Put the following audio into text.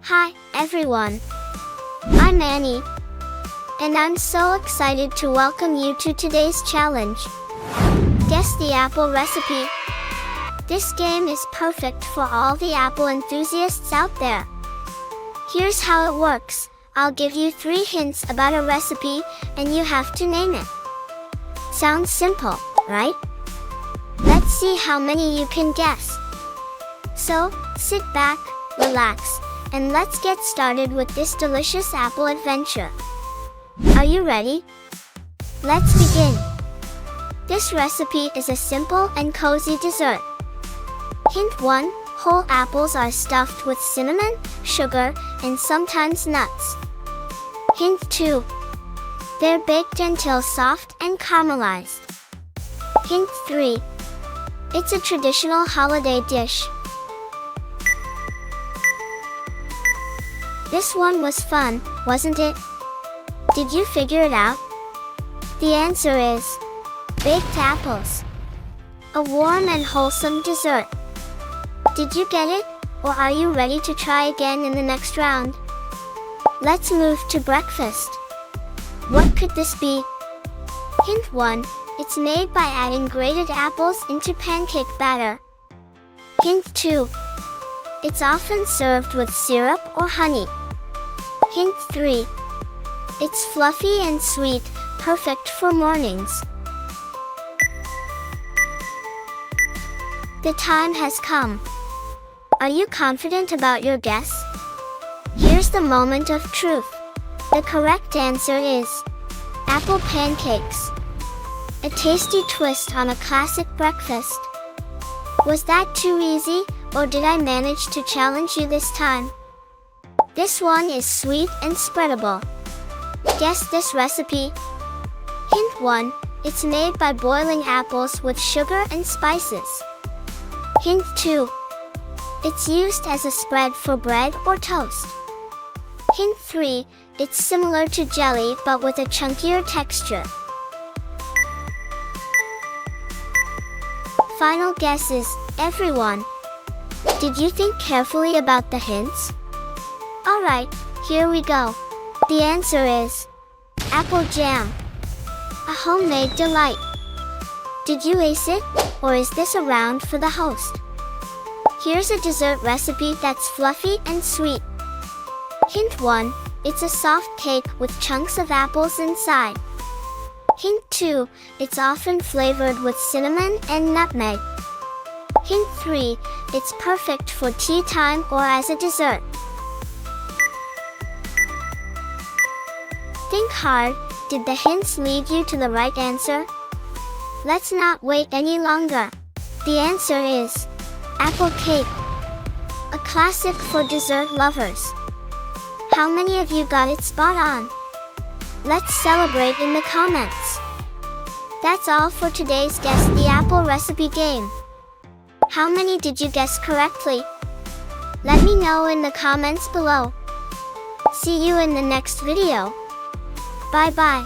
Hi, everyone. I'm Annie, and I'm so excited to welcome you to today's challenge. Guess the apple recipe. This game is perfect for all the apple enthusiasts out there. Here's how it works. I'll give you 3 hints about a recipe, and you have to name it. Sounds simple, right? Let's see how many you can guess. So, sit back, relax, and let's get started with this delicious apple adventure. Are you ready? Let's begin. This recipe is a simple and cozy dessert. Hint 1. Whole apples are stuffed with cinnamon, sugar, and sometimes nuts. Hint 2. They're baked until soft and caramelized. Hint 3. It's a traditional holiday dish. This one was fun, wasn't it? Did you figure it out? The answer is baked apples. A warm and wholesome dessert. Did you get it? Or are you ready to try again in the next round? Let's move to breakfast. What could this be? Hint 1. It's made by adding grated apples into pancake batter. Hint 2. It's often served with syrup or honey. Hint 3. It's fluffy and sweet, perfect for mornings. The time has come. Are you confident about your guess? Here's the moment of truth. The correct answer is apple pancakes. A tasty twist on a classic breakfast. Was that too easy, or did I manage to challenge you this time? This one is sweet and spreadable. Guess this recipe. Hint 1. It's made by boiling apples with sugar and spices. Hint 2. It's used as a spread for bread or toast. Hint 3. It's similar to jelly but with a chunkier texture. Final guesses, everyone. Did you think carefully about the hints? Alright, here we go. The answer is apple jam. A homemade delight. Did you ace it, or is this a round for the host? Here's a dessert recipe that's fluffy and sweet. Hint 1. It's a soft cake with chunks of apples inside. Hint 2. It's often flavored with cinnamon and nutmeg. Hint 3. It's perfect for tea time or as a dessert. Think hard. Did the hints lead you to the right answer? Let's not wait any longer. The answer is apple cake. A classic for dessert lovers. How many of you got it spot on? Let's celebrate in the comments. That's all for today's Guess the Apple recipe game. How many did you guess correctly? Let me know in the comments below. See you in the next video. Bye bye.